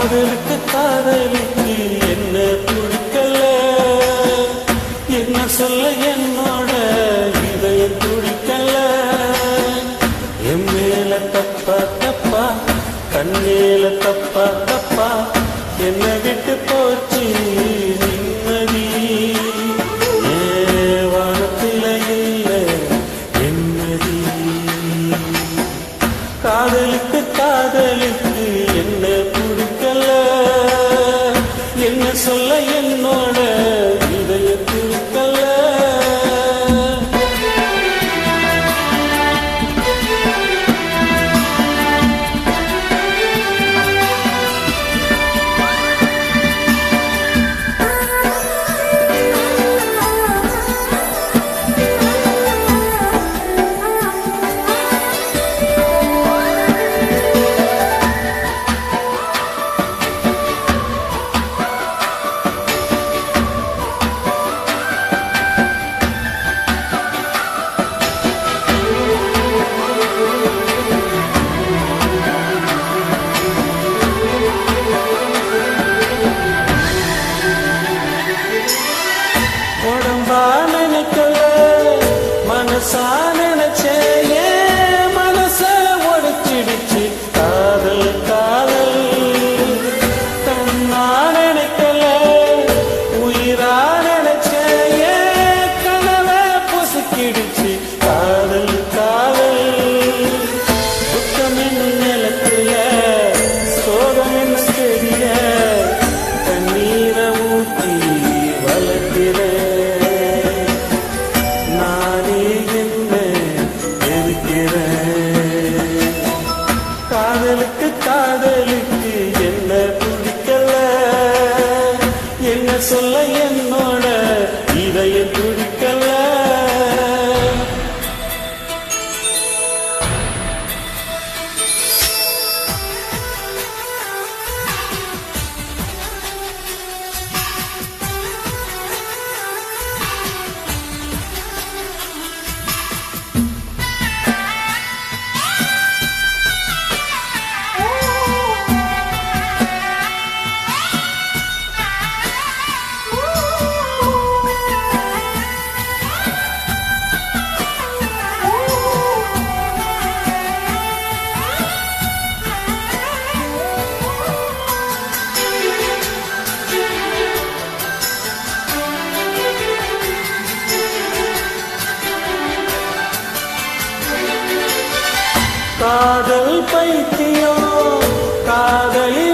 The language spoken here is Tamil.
காதலுக்கு காதலுக்கு என்ன பிடிக்கல, என்ன சொல்ல என்னோட இதயம் துடிக்கல. என் மேல தப்பா தப்பா, கண்ணேல தப்பா தப்பா, என்னை விட்டு போச்சு நிம்மதி. வானத்தில இல்ல நிம்மதி. காதலுக்கு காதலுக்கு என்ன பிடிக்கல, என்ன சொல்ல என்னோட இதயம் துடிக்கல. உடம்பா நினைக்கல, மனசா நினைச்சே, மனச உடைச்சிடுச்சு காதல் காதல். கண்ணா நினைக்கல, உயிரா நினைச்சே, கனவ பொசுக்கிடுச்சு காதல் காதல். துக்கமின் நிலத்துல சோகமின் தெரிய, கண்ணீரை ஊட்டி வளர்க்கிறேன். காதலுக்கு காதலுக்கு என்ன பிடிக்கல, என்ன சொல்ல என்னோட இதயம் துடிக்கல. காதல் பைத்தியம் காதலி